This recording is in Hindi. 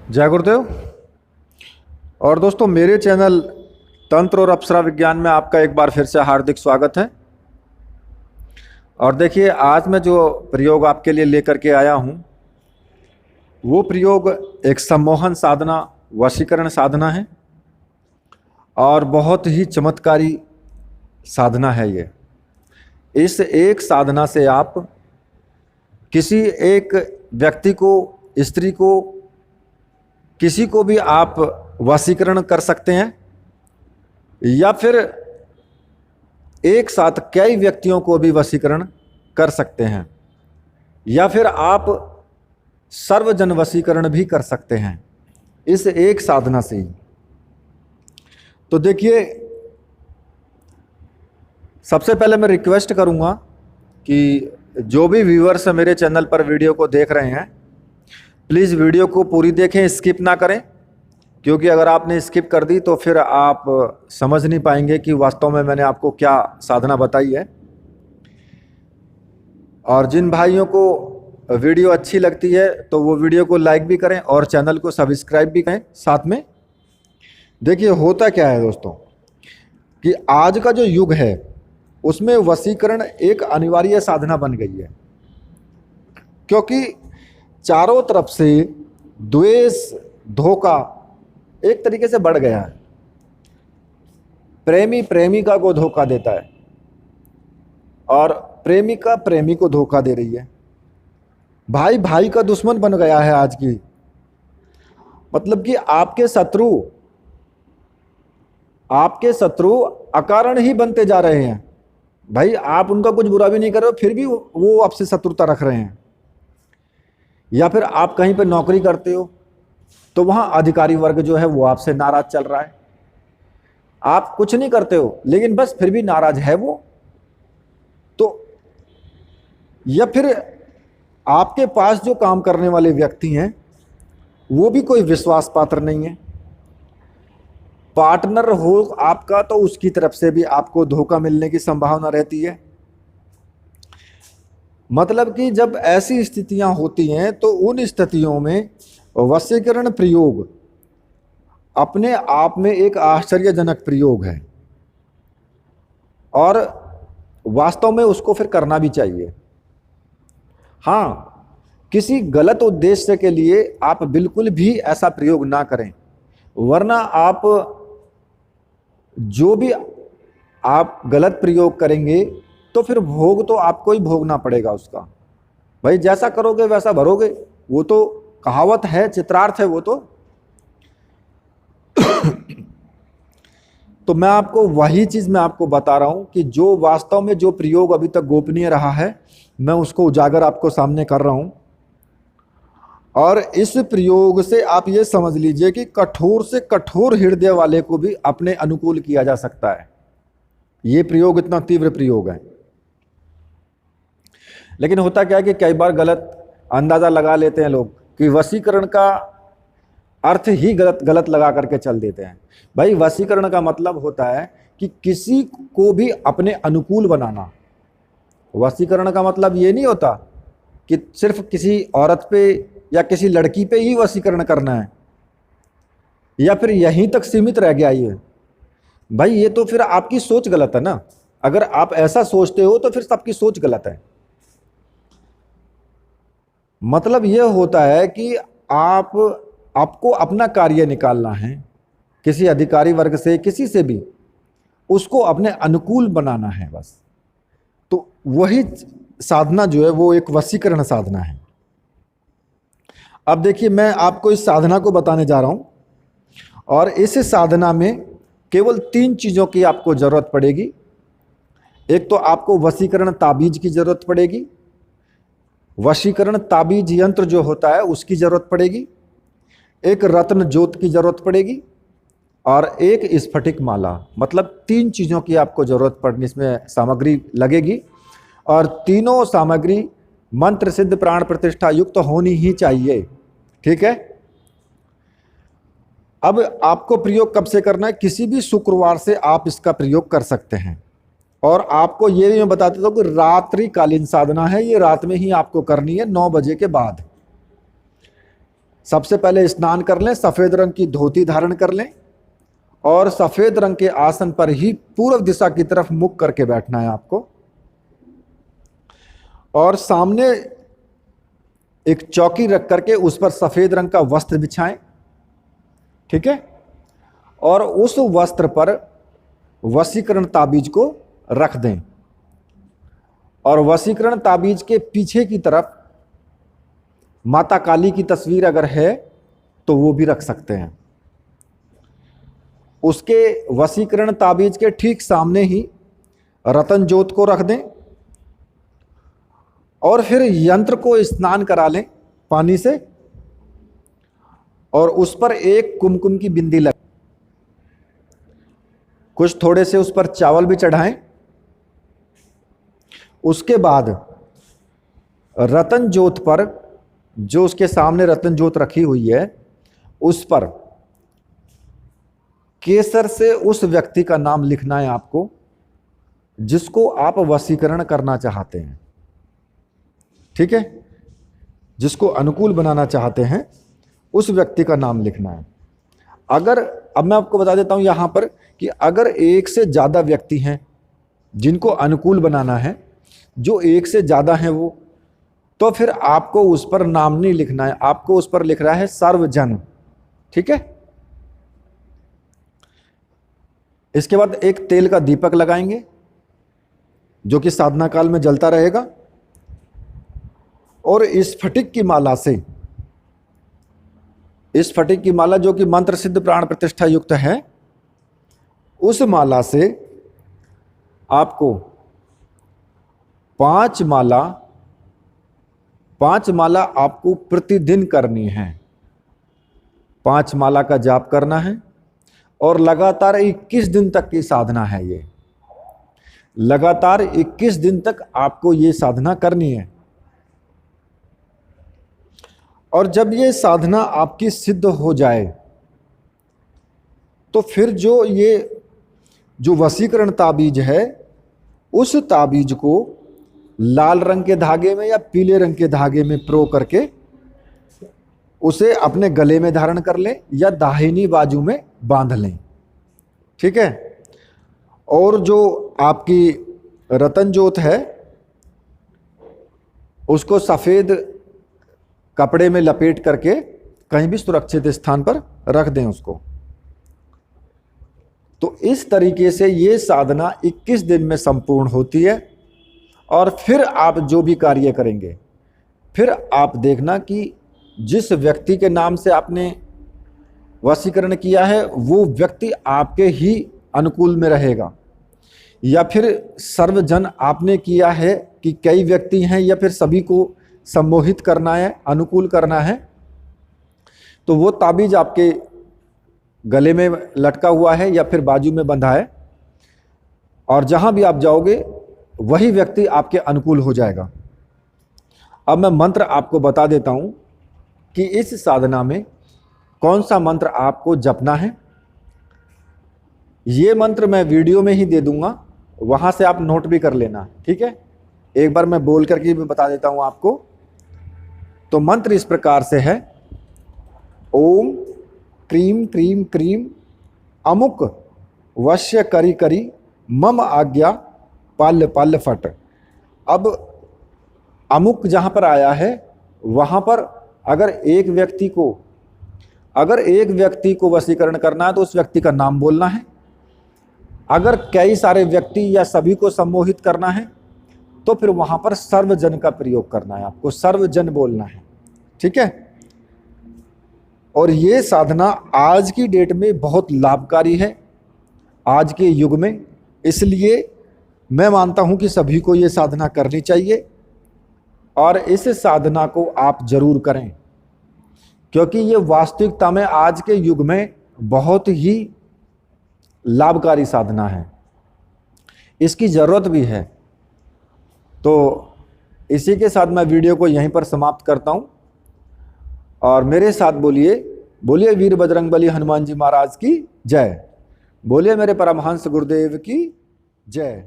जय गुरुदेव। और दोस्तों, मेरे चैनल तंत्र और अप्सरा विज्ञान में आपका एक बार फिर से हार्दिक स्वागत है। और देखिए, आज मैं जो प्रयोग आपके लिए लेकर के आया हूँ वो प्रयोग एक सम्मोहन साधना, वशीकरण साधना है और बहुत ही चमत्कारी साधना है ये। इस एक साधना से आप किसी एक व्यक्ति को, स्त्री को, किसी को भी आप वशीकरण कर सकते हैं या फिर एक साथ कई व्यक्तियों को भी वशीकरण कर सकते हैं या फिर आप सर्वजन वशीकरण भी कर सकते हैं इस एक साधना से ही। तो देखिए, सबसे पहले मैं रिक्वेस्ट करूंगा कि जो भी व्यूअर्स मेरे चैनल पर वीडियो को देख रहे हैं, प्लीज़ वीडियो को पूरी देखें, स्किप ना करें, क्योंकि अगर आपने स्किप कर दी तो फिर आप समझ नहीं पाएंगे कि वास्तव में मैंने आपको क्या साधना बताई है। और जिन भाइयों को वीडियो अच्छी लगती है तो वो वीडियो को लाइक भी करें और चैनल को सब्सक्राइब भी करें साथ में। देखिए, होता क्या है दोस्तों कि आज का जो युग है उसमें वशीकरण एक अनिवार्य साधना बन गई है, क्योंकि चारों तरफ से द्वेष, धोखा एक तरीके से बढ़ गया है। प्रेमी प्रेमिका को धोखा देता है और प्रेमिका प्रेमी को धोखा दे रही है। भाई भाई का दुश्मन बन गया है आज की। मतलब कि आपके शत्रु अकारण ही बनते जा रहे हैं। भाई, आप उनका कुछ बुरा भी नहीं कर रहे हो, फिर भी वो आपसे शत्रुता रख रहे हैं। या फिर आप कहीं पर नौकरी करते हो तो वहां अधिकारी वर्ग जो है वो आपसे नाराज चल रहा है। आप कुछ नहीं करते हो लेकिन बस फिर भी नाराज है वो। तो या फिर आपके पास जो काम करने वाले व्यक्ति हैं वो भी कोई विश्वास पात्र नहीं है। पार्टनर हो आपका तो उसकी तरफ से भी आपको धोखा मिलने की संभावना रहती है। मतलब कि जब ऐसी स्थितियां होती हैं तो उन स्थितियों में वशीकरण प्रयोग अपने आप में एक आश्चर्यजनक प्रयोग है और वास्तव में उसको फिर करना भी चाहिए। हाँ, किसी गलत उद्देश्य के लिए आप बिल्कुल भी ऐसा प्रयोग ना करें, वरना आप जो भी आप गलत प्रयोग करेंगे तो फिर भोग तो आपको ही भोगना पड़ेगा उसका। भाई, जैसा करोगे वैसा भरोगे, वो तो कहावत है, चित्रार्थ है वो तो। तो मैं आपको वही चीज मैं आपको बता रहा हूं कि जो वास्तव में जो प्रयोग अभी तक गोपनीय रहा है मैं उसको उजागर आपको सामने कर रहा हूं। और इस प्रयोग से आप ये समझ लीजिए कि कठोर से कठोर हृदय वाले को भी अपने अनुकूल किया जा सकता है। ये प्रयोग इतना तीव्र प्रयोग है। लेकिन होता क्या है कि कई बार गलत अंदाजा लगा लेते हैं लोग कि वशीकरण का अर्थ ही गलत लगा करके चल देते हैं। भाई, वशीकरण का मतलब होता है कि किसी को भी अपने अनुकूल बनाना। वशीकरण का मतलब ये नहीं होता कि सिर्फ किसी औरत पे या किसी लड़की पे ही वशीकरण करना है या फिर यहीं तक सीमित रह गया ये। भाई, ये तो फिर आपकी सोच गलत है ना। अगर आप ऐसा सोचते हो तो फिर सबकी सोच गलत है। मतलब यह होता है कि आपको अपना कार्य निकालना है, किसी अधिकारी वर्ग से, किसी से भी उसको अपने अनुकूल बनाना है बस। तो वही साधना जो है वो एक वशीकरण साधना है। अब देखिए, मैं आपको इस साधना को बताने जा रहा हूं और इस साधना में केवल 3 चीजों की आपको जरूरत पड़ेगी। एक तो आपको वशीकरण ताबीज की जरूरत पड़ेगी, वशीकरण ताबीज यंत्र जो होता है उसकी जरूरत पड़ेगी, एक रत्न ज्योत की जरूरत पड़ेगी और एक स्फटिक माला। मतलब 3 चीज़ों की आपको जरूरत पड़नी, इसमें सामग्री लगेगी और तीनों सामग्री मंत्र सिद्ध प्राण प्रतिष्ठा युक्त तो होनी ही चाहिए। ठीक है। अब आपको प्रयोग कब से करना है? किसी भी शुक्रवार से आप इसका प्रयोग कर सकते हैं। और आपको ये भी मैं बता देता हूं कि रात्रिकालीन साधना है, ये रात में ही आपको करनी है 9 बजे के बाद। सबसे पहले स्नान कर लें, सफ़ेद रंग की धोती धारण कर लें और सफ़ेद रंग के आसन पर ही पूर्व दिशा की तरफ मुख करके बैठना है आपको। और सामने एक चौकी रख करके उस पर सफ़ेद रंग का वस्त्र बिछाएं, ठीक है। और उस वस्त्र पर वशीकरण ताबीज को रख दें और वशीकरण ताबीज के पीछे की तरफ माता काली की तस्वीर अगर है तो वो भी रख सकते हैं। उसके वशीकरण ताबीज के ठीक सामने ही रतन ज्योत को रख दें और फिर यंत्र को स्नान करा लें पानी से और उस पर एक कुमकुम की बिंदी लग, कुछ थोड़े से उस पर चावल भी चढ़ाएं। उसके बाद रतन ज्योत पर, जो उसके सामने रतन ज्योत रखी हुई है, उस पर केसर से उस व्यक्ति का नाम लिखना है आपको जिसको आप वशीकरण करना चाहते हैं, ठीक है। जिसको अनुकूल बनाना चाहते हैं उस व्यक्ति का नाम लिखना है। अगर, अब मैं आपको बता देता हूं यहां पर कि अगर एक से ज़्यादा व्यक्ति हैं जिनको अनुकूल बनाना है, जो एक से ज़्यादा हैं वो, तो फिर आपको उस पर नाम नहीं लिखना है, आपको उस पर लिख रहा है सर्वजन, ठीक है। इसके बाद एक तेल का दीपक लगाएंगे जो कि साधना काल में जलता रहेगा और स्फटिक की माला से, इस स्फटिक की माला जो कि मंत्र सिद्ध प्राण प्रतिष्ठा युक्त है, उस माला से आपको 5 माला आपको प्रतिदिन करनी है। 5 माला का जाप करना है और लगातार 21 दिन तक की साधना है। ये लगातार 21 दिन तक आपको ये साधना करनी है। और जब ये साधना आपकी सिद्ध हो जाए तो फिर जो वशीकरण ताबीज है, उस ताबीज को लाल रंग के धागे में या पीले रंग के धागे में प्रो करके उसे अपने गले में धारण कर लें या दाहिनी बाजू में बांध लें, ठीक है। और जो आपकी रतन ज्योत है उसको सफ़ेद कपड़े में लपेट करके कहीं भी सुरक्षित स्थान पर रख दें उसको। तो इस तरीके से ये साधना 21 दिन में संपूर्ण होती है। और फिर आप जो भी कार्य करेंगे, फिर आप देखना कि जिस व्यक्ति के नाम से आपने वशीकरण किया है वो व्यक्ति आपके ही अनुकूल में रहेगा, या फिर सर्वजन आपने किया है कि कई व्यक्ति हैं या फिर सभी को सम्मोहित करना है, अनुकूल करना है, तो वो ताबीज आपके गले में लटका हुआ है या फिर बाजू में बंधा है और जहां भी आप जाओगे वही व्यक्ति आपके अनुकूल हो जाएगा। अब मैं मंत्र आपको बता देता हूं कि इस साधना में कौन सा मंत्र आपको जपना है। ये मंत्र मैं वीडियो में ही दे दूंगा, वहां से आप नोट भी कर लेना, ठीक है। एक बार मैं बोल करके भी बता देता हूं आपको। तो मंत्र इस प्रकार से है, ओम क्रीम क्रीम क्रीम अमुक वश्य करी करी मम आज्ञा पाल्य पाल्य फट। अब अमुक जहाँ पर आया है वहाँ पर अगर एक व्यक्ति को वशीकरण करना है तो उस व्यक्ति का नाम बोलना है। अगर कई सारे व्यक्ति या सभी को सम्मोहित करना है तो फिर वहाँ पर सर्वजन का प्रयोग करना है, आपको सर्वजन बोलना है, ठीक है। और ये साधना आज की डेट में बहुत लाभकारी है, आज के युग में। इसलिए मैं मानता हूँ कि सभी को ये साधना करनी चाहिए और इस साधना को आप जरूर करें, क्योंकि ये वास्तविकता में आज के युग में बहुत ही लाभकारी साधना है, इसकी ज़रूरत भी है। तो इसी के साथ मैं वीडियो को यहीं पर समाप्त करता हूँ और मेरे साथ बोलिए, बोलिए वीर बजरंगबली हनुमान जी महाराज की जय, बोलिए मेरे परमहंस गुरुदेव की जय।